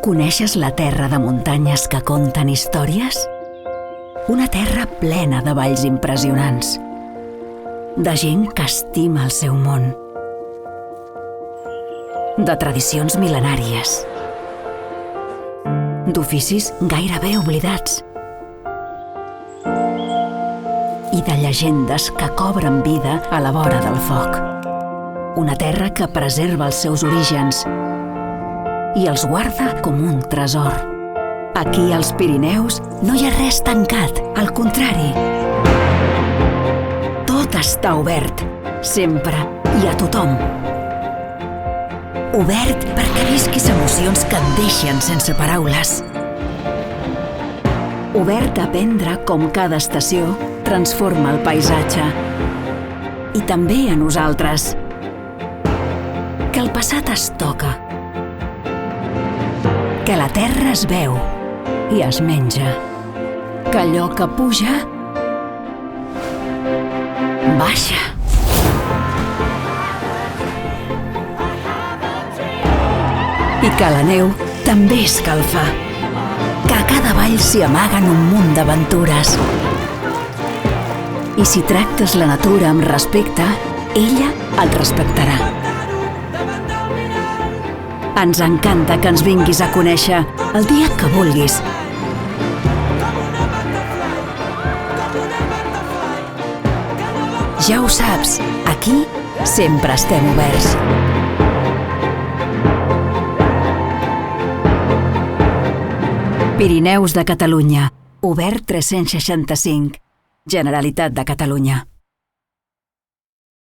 Coneixes la terra de muntanyes que conten històries? Una terra plena de valls impressionants, de gent que estima el seu món, de tradicions mil·lenàries, d'oficis gairebé oblidats i de llegendes que cobren vida a la vora del foc. Una terra que preserva els seus orígens i els guarda com un tresor. Aquí, als Pirineus, no hi ha res tancat, al contrari. Tot està obert, sempre i a tothom. Obert perquè visquis emocions que et deixen sense paraules. Obert a aprendre com cada estació transforma el paisatge. I també a nosaltres. Que el passat es toca. Que la terra es veu i es menja. Que allò que puja, baixa. I que la neu també escalfa. Que a cada vall s'hi amaguen un munt d'aventures. I si tractes la natura amb respecte, ella et respectarà. Ens encanta que ens vinguis a conèixer el dia que vulguis. Ja ho saps, aquí sempre estem oberts. Pirineus de Catalunya, obert 365, Generalitat de Catalunya.